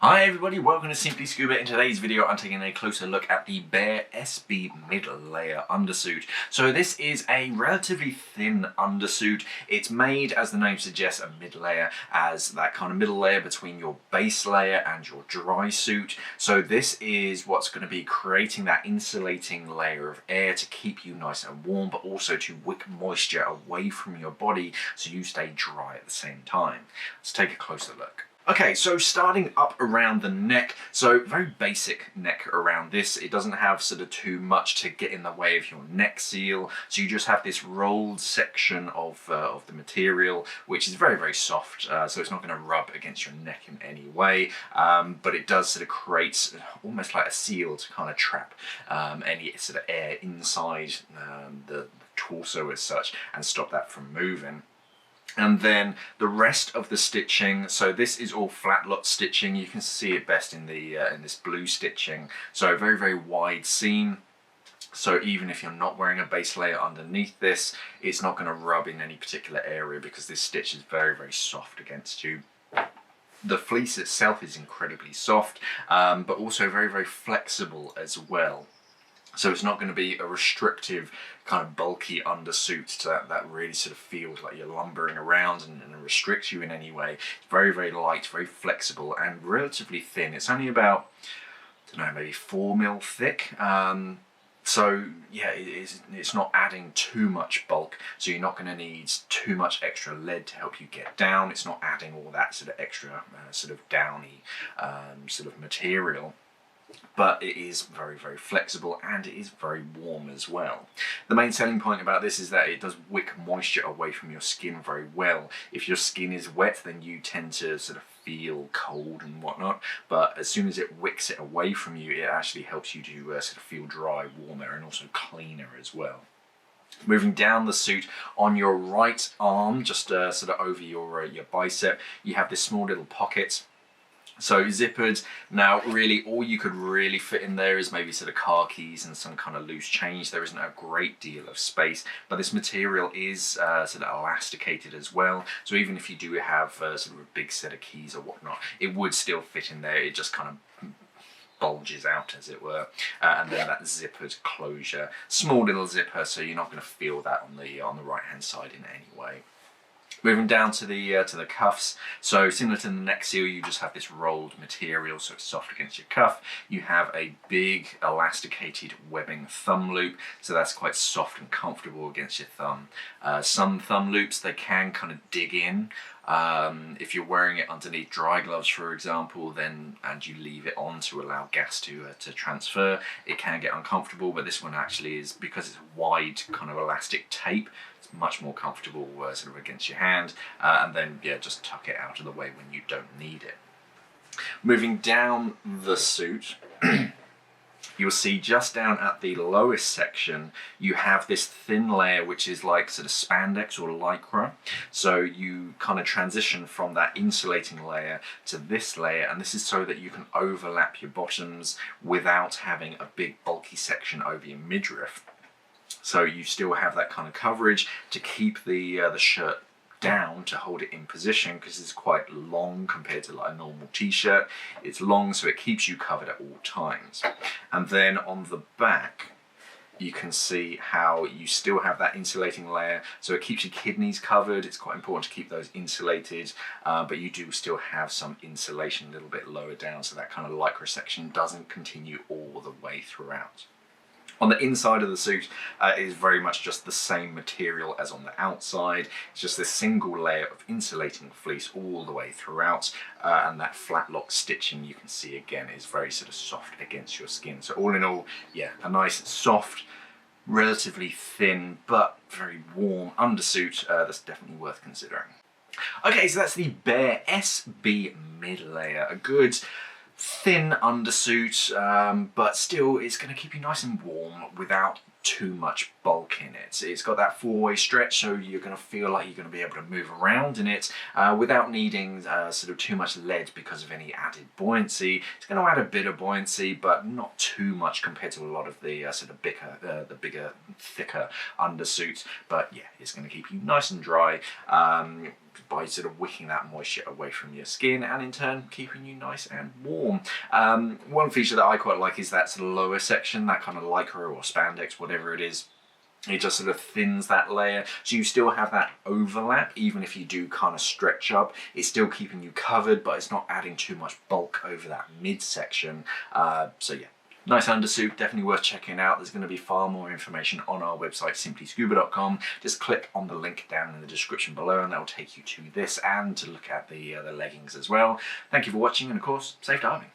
Hi everybody, welcome to Simply Scuba. In today's video I'm taking a closer look at the Bare SB mid-layer undersuit. So this is a relatively thin undersuit. It's made, as the name suggests, a mid-layer, as that kind of middle layer between your base layer and your dry suit. So this is what's going to be creating that insulating layer of air to keep you nice and warm, but also to wick moisture away from your body so you stay dry at the same time. Let's take a closer look. Okay, so starting up around the neck, so very basic neck around this. It doesn't have sort of too much to get in the way of your neck seal, so you just have this rolled section of the material, which is very, very soft, so it's not going to rub against your neck in any way, but it does sort of create almost like a seal to kind of trap any sort of air inside the torso as such and stop that from moving. And then the rest of the stitching, so this is all flat lot stitching. You can see it best in the in this blue stitching. So very, very wide seam. So even if you're not wearing a base layer underneath this, it's not going to rub in any particular area because this stitch is very, very soft against you. The fleece itself is incredibly soft, but also very, very flexible as well. So it's not going to be a restrictive kind of bulky undersuit that really sort of feels like you're lumbering around and restricts you in any way. It's very, very light, very flexible and relatively thin. It's only about, I don't know, maybe 4mm thick. So yeah, it's not adding too much bulk, so you're not going to need too much extra lead to help you get down. It's not adding all that sort of extra sort of downy sort of material. But it is very, very flexible and it is very warm as well. The main selling point about this is that it does wick moisture away from your skin very well. If your skin is wet, then you tend to sort of feel cold and whatnot, but as soon as it wicks it away from you, it actually helps you to sort of feel dry, warmer and also cleaner as well. Moving down the suit, on your right arm, just sort of over your bicep, you have this small little pocket. So zippered. Now really all you could really fit in there is maybe sort of car keys and some kind of loose change. There isn't a great deal of space, but this material is sort of elasticated as well. So even if you do have sort of a big set of keys or whatnot, it would still fit in there. It just kind of bulges out, as it were, and then that zippered closure, small little zipper, so you're not going to feel that on the right hand side in any way. Moving down to the cuffs, so similar to the neck seal, you just have this rolled material, so it's soft against your cuff. You have a big elasticated webbing thumb loop, so that's quite soft and comfortable against your thumb. Some thumb loops, they can kind of dig in. If you're wearing it underneath dry gloves, for example, and you leave it on to allow gas to transfer, it can get uncomfortable, but this one actually is, because it's wide kind of elastic tape, it's much more comfortable sort of against your hand, and then yeah, just tuck it out of the way when you don't need it. Moving down the suit, you'll see just down at the lowest section, you have this thin layer which is like sort of spandex or lycra. So you kind of transition from that insulating layer to this layer, and this is so that you can overlap your bottoms without having a big bulky section over your midriff. So you still have that kind of coverage to keep the shirt down, to hold it in position, because it's quite long compared to like a normal t-shirt. It's long, so it keeps you covered at all times. And then on the back, you can see how you still have that insulating layer, so it keeps your kidneys covered. It's quite important to keep those insulated, but you do still have some insulation a little bit lower down, so that kind of lycra section doesn't continue all the way throughout. On the inside of the suit, it is very much just the same material as on the outside. It's just this single layer of insulating fleece all the way throughout, and that flat lock stitching you can see again is very sort of soft against your skin. So all in all, yeah, a nice soft, relatively thin but very warm undersuit that's definitely worth considering. Okay, so that's the Bare SB mid-layer, a good thin undersuit, but still it's going to keep you nice and warm without too much bulk in it. It's got that four-way stretch, so you're going to feel like you're going to be able to move around in it without needing sort of too much lead because of any added buoyancy. It's going to add a bit of buoyancy, but not too much compared to a lot of the sort of bigger, thicker undersuits. But yeah, it's going to keep you nice and dry. by sort of wicking that moisture away from your skin, and in turn keeping you nice and warm. One feature that I quite like is that sort of lower section, that kind of lycra or spandex, whatever it is. It just sort of thins that layer, so you still have that overlap. Even if you do kind of stretch up, it's still keeping you covered, but it's not adding too much bulk over that midsection. So yeah, nice undersuit, definitely worth checking out. There's going to be far more information on our website, simplyscuba.com. Just click on the link down in the description below and that will take you to this and to look at the leggings as well. Thank you for watching, and of course, safe diving.